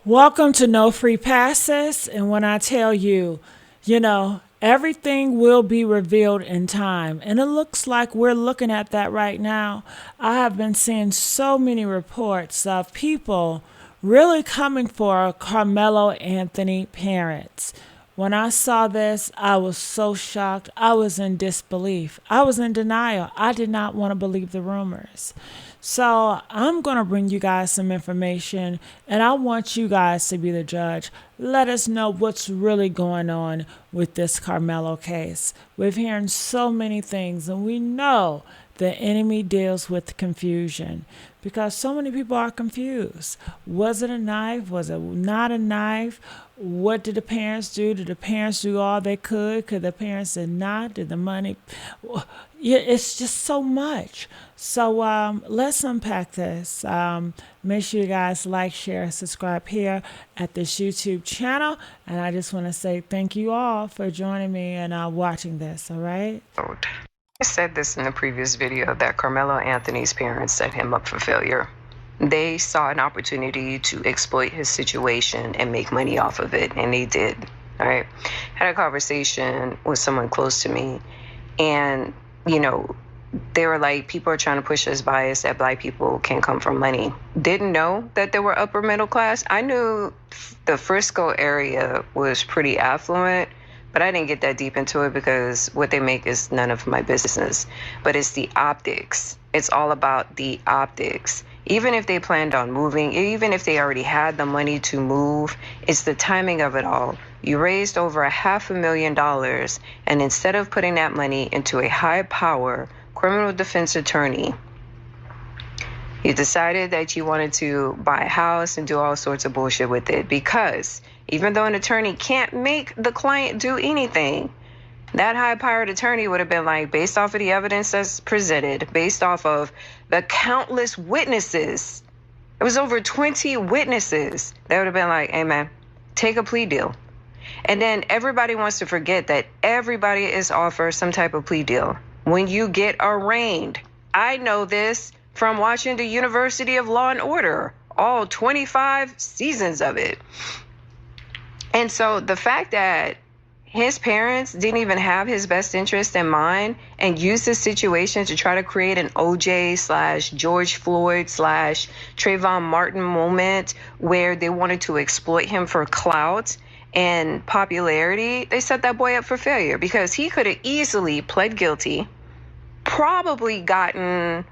Welcome to No Free Passes. And when I tell you, everything will be revealed in time. And it looks like we're looking at that right now. I have been seeing so many reports of people really coming for Carmelo Anthony parents. When I saw this, I was so shocked. I was in disbelief. I was in denial. I did not want to believe the rumors. So I'm going to bring you guys some information and I want you guys to be the judge. Let us know what's really going on with this Carmelo case. We're hearing so many things and we know the enemy deals with confusion because so many people are confused. Was it a knife? Was it not a knife? What did the parents do? Did the parents do all they could? Could the parents did not? Did the money? Yeah, it's just so much. So let's unpack this. Make sure you guys like, share, and subscribe here at this YouTube channel. And I just want to say thank you all for joining me and watching this. All right. I said this in the previous video that Carmelo Anthony's parents set him up for failure. They saw an opportunity to exploit his situation and make money off of it, and they did. All right. Had a conversation with someone close to me, and they were like, people are trying to push this bias that Black people can't come from money. Didn't know that they were upper middle class. I knew the Frisco area was pretty affluent, but I didn't get that deep into it because what they make is none of my business. But it's the optics. It's all about the optics. Even if they planned on moving, even if they already had the money to move, it's the timing of it all. You raised over $500,000, and instead of putting that money into a high-power criminal defense attorney, you decided that you wanted to buy a house and do all sorts of bullshit with it because even though an attorney can't make the client do anything, that high-powered attorney would have been like, based off of the evidence that's presented, based off of the countless witnesses, it was over 20 witnesses, they would have been like, hey man, take a plea deal. And then everybody wants to forget that everybody is offered some type of plea deal when you get arraigned. I know this from watching the University of Law and Order, all 25 seasons of it. And so the fact that his parents didn't even have his best interest in mind and used this situation to try to create an OJ/George Floyd/Trayvon Martin moment where they wanted to exploit him for clout and popularity, they set that boy up for failure because he could have easily pled guilty, probably gotten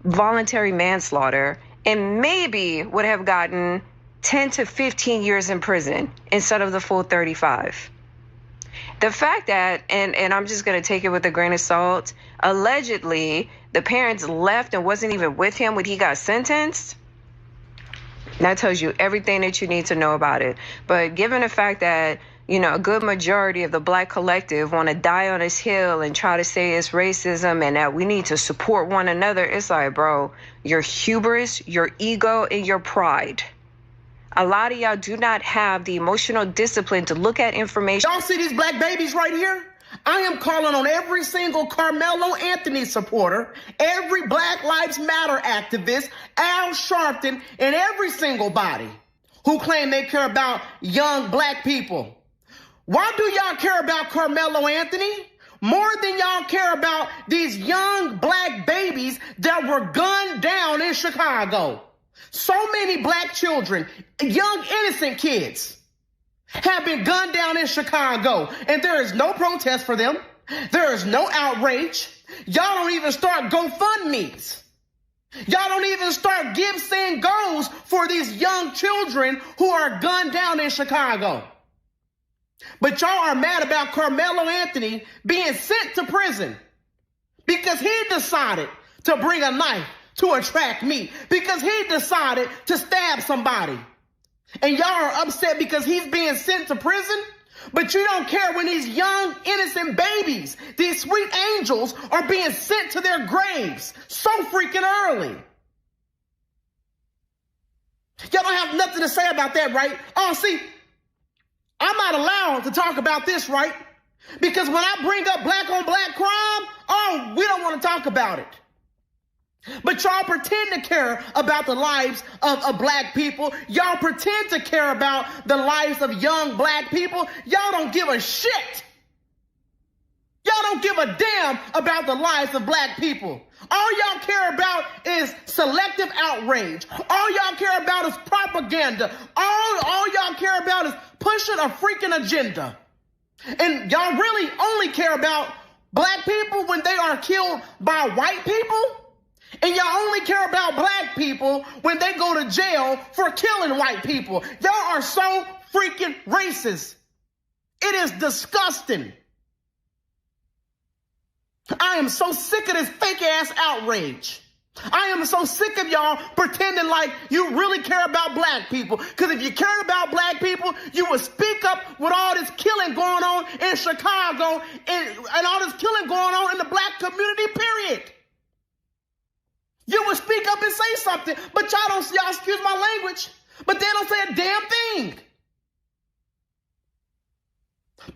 voluntary manslaughter, and maybe would have gotten 10 to 15 years in prison instead of the full 35. The fact that, and I'm just going to take it with a grain of salt, allegedly the parents left and wasn't even with him when he got sentenced, that tells you everything that you need to know about it. But given the fact that, a good majority of the Black collective want to die on this hill and try to say it's racism and that we need to support one another, it's like, bro, your hubris, your ego, and your pride. A lot of y'all do not have the emotional discipline to look at information. Y'all see these Black babies right here? I am calling on every single Carmelo Anthony supporter, every Black Lives Matter activist, Al Sharpton, and every single body who claim they care about young Black people. Why do y'all care about Carmelo Anthony more than y'all care about these young Black babies that were gunned down in Chicago? So many Black children, young innocent kids, have been gunned down in Chicago, and there is no protest for them. There is no outrage. Y'all don't even start GoFundMes. Y'all don't even start Give, Send, Goes for these young children who are gunned down in Chicago. But y'all are mad about Carmelo Anthony being sent to prison because he decided to bring a knife to attract meat, because he decided to stab somebody. And y'all are upset because he's being sent to prison, but you don't care when these young, innocent babies, these sweet angels, are being sent to their graves so freaking early. Y'all don't have nothing to say about that, right? Oh, see, I'm not allowed to talk about this, right? Because when I bring up Black on Black crime, oh, we don't want to talk about it. But y'all pretend to care about the lives of black people. Y'all pretend to care about the lives of young black people. Y'all don't give a shit. Y'all don't give a damn about the lives of black people. All y'all care about is selective outrage. All y'all care about is propaganda. All y'all care about is pushing a freaking agenda. And y'all really only care about black people when they are killed by white people. And y'all only care about black people when they go to jail for killing white people. Y'all are so freaking racist. It is disgusting. I am so sick of this fake ass outrage. I am so sick of y'all pretending like you really care about black people. Because if you cared about black people, you would speak up with all this killing going on in Chicago and all this killing going on in the black community, period. You would speak up and say something, but y'all excuse my language, but they don't say a damn thing.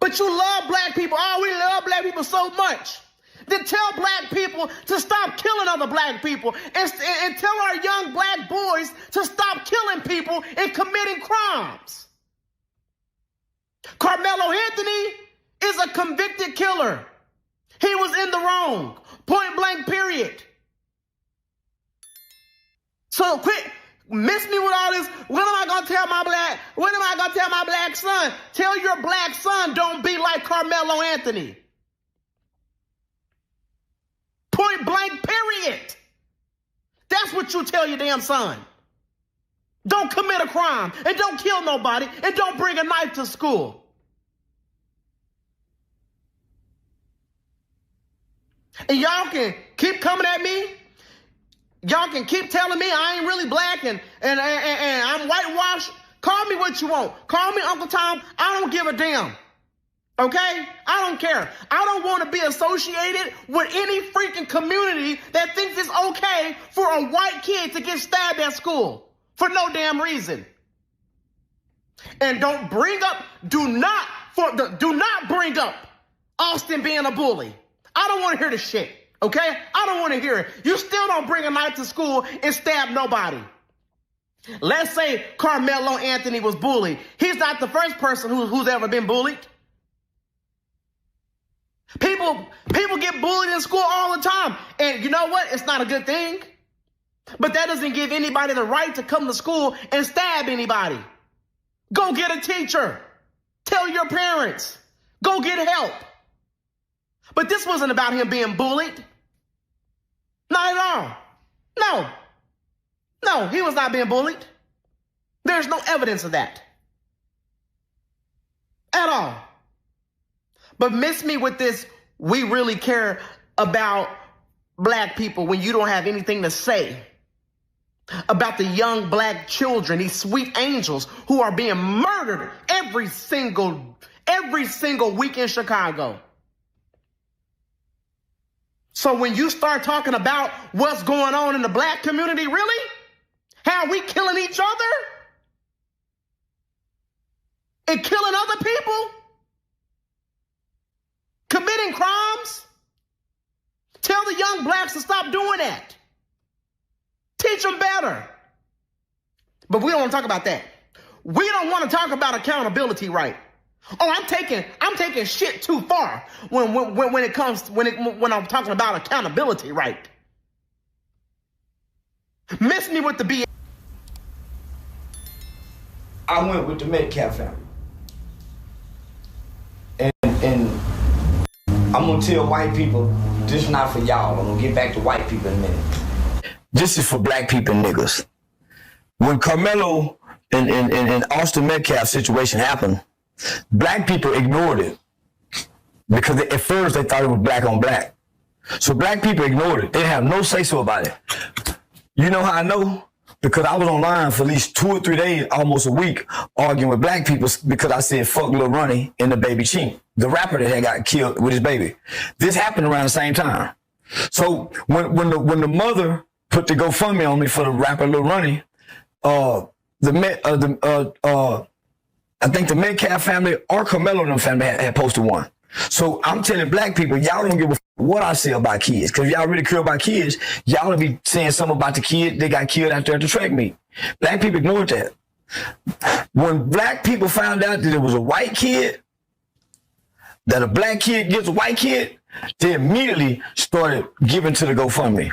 But you love black people. Oh, we love black people so much. Then tell black people to stop killing other black people and tell our young black boys to stop killing people and committing crimes. Karmelo Anthony is a convicted killer. He was in the wrong. Point blank, period. So quit miss me with all this. When am I gonna tell my black son? Tell your black son don't be like Karmelo Anthony. Point blank, period. That's what you tell your damn son. Don't commit a crime and don't kill nobody and don't bring a knife to school. And y'all can keep coming at me. Y'all can keep telling me I ain't really black and I'm whitewashed. Call me what you want. Call me Uncle Tom. I don't give a damn. Okay? I don't care. I don't want to be associated with any freaking community that thinks it's okay for a white kid to get stabbed at school for no damn reason. And do not bring up Austin being a bully. I don't want to hear this shit. Okay? I don't want to hear it. You still don't bring a knife to school and stab nobody. Let's say Karmelo Anthony was bullied. He's not the first person who's ever been bullied. People get bullied in school all the time. And you know what? It's not a good thing. But that doesn't give anybody the right to come to school and stab anybody. Go get a teacher. Tell your parents. Go get help. But this wasn't about him being bullied. Not at all. No, he was not being bullied. There's no evidence of that. At all. But miss me with this, we really care about black people when you don't have anything to say about the young black children, these sweet angels who are being murdered every single week in Chicago. So when you start talking about what's going on in the black community, really? How we killing each other? And killing other people? Committing crimes? Tell the young blacks to stop doing that. Teach them better. But we don't want to talk about that. We don't want to talk about accountability, right? Oh, I'm taking shit too far when I'm talking about accountability, right? Miss me with the BS. I went with the Metcalf family. And I'm gonna tell white people, this is not for y'all. I'm gonna get back to white people in a minute. This is for black people and niggas. When Karmelo and Austin Metcalf situation happened, black people ignored it because at first they thought it was black on black. So black people ignored it. They have no say-so about it. You know how I know? Because I was online for at least 2 or 3 days, almost a week, arguing with black people because I said fuck Lil Ronnie and the baby Chink, the rapper that had got killed with his baby. This happened around the same time. So when the mother put the GoFundMe on me for the rapper Lil Ronnie, I think the Metcalf family or Karmelo and them family had posted one. So I'm telling black people, y'all don't give a what I say about kids. Because y'all really care about kids, y'all will be saying something about the kid they got killed out there at the track meet. Black people ignored that. When black people found out that it was a white kid, that a black kid gets a white kid, they immediately started giving to the GoFundMe.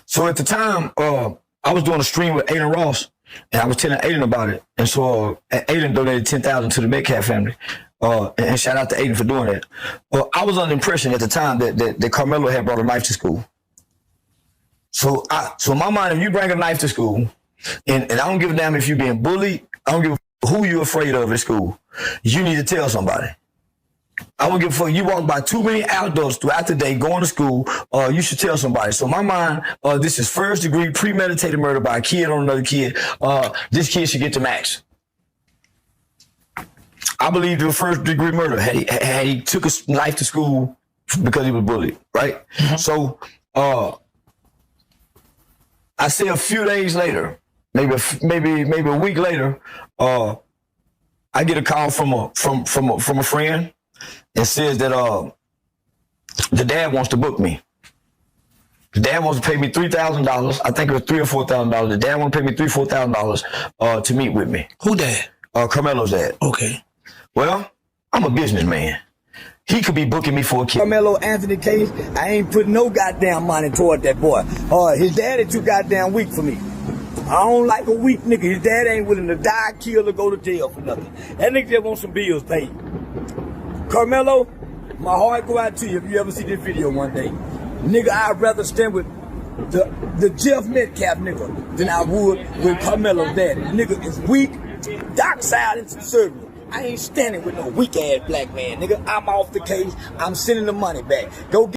So at the time, I was doing a stream with Aiden Ross, and I was telling Aiden about it. And so Aiden donated $10,000 to the Metcalf family. And shout out to Aiden for doing that. I was under the impression at the time that Karmelo had brought a knife to school. So in my mind, if you bring a knife to school, and I don't give a damn if you're being bullied, I don't give a who you're afraid of at school, you need to tell somebody. I don't give a fuck. You walk by too many adults throughout the day going to school, you should tell somebody. So in my mind, this is first degree premeditated murder by a kid on another kid. This kid should get the max. I believe it was first degree murder had he took a knife to school because he was bullied, right? Mm-hmm. So I say a few days later, maybe a week later, I get a call from a friend. It says that the dad wants to book me. The dad wants to pay me $3,000. I think it was $3,000 or $4,000. The dad wants to pay me $3,000, $4,000 to meet with me. Who dad? Carmelo's dad. Okay. Well, I'm a businessman. He could be booking me for a kid. Karmelo Anthony case, I ain't putting no goddamn money toward that boy. His daddy too goddamn weak for me. I don't like a weak nigga. His dad ain't willing to die, kill, or go to jail for nothing. That nigga just wants some bills paid. Karmelo, my heart go out to you if you ever see this video one day. Nigga, I'd rather stand with the Jeff Metcalf nigga than I would with Karmelo's daddy. Nigga is weak, docile, and conservative. I ain't standing with no weak ass black man, nigga. I'm off the case. I'm sending the money back. Go get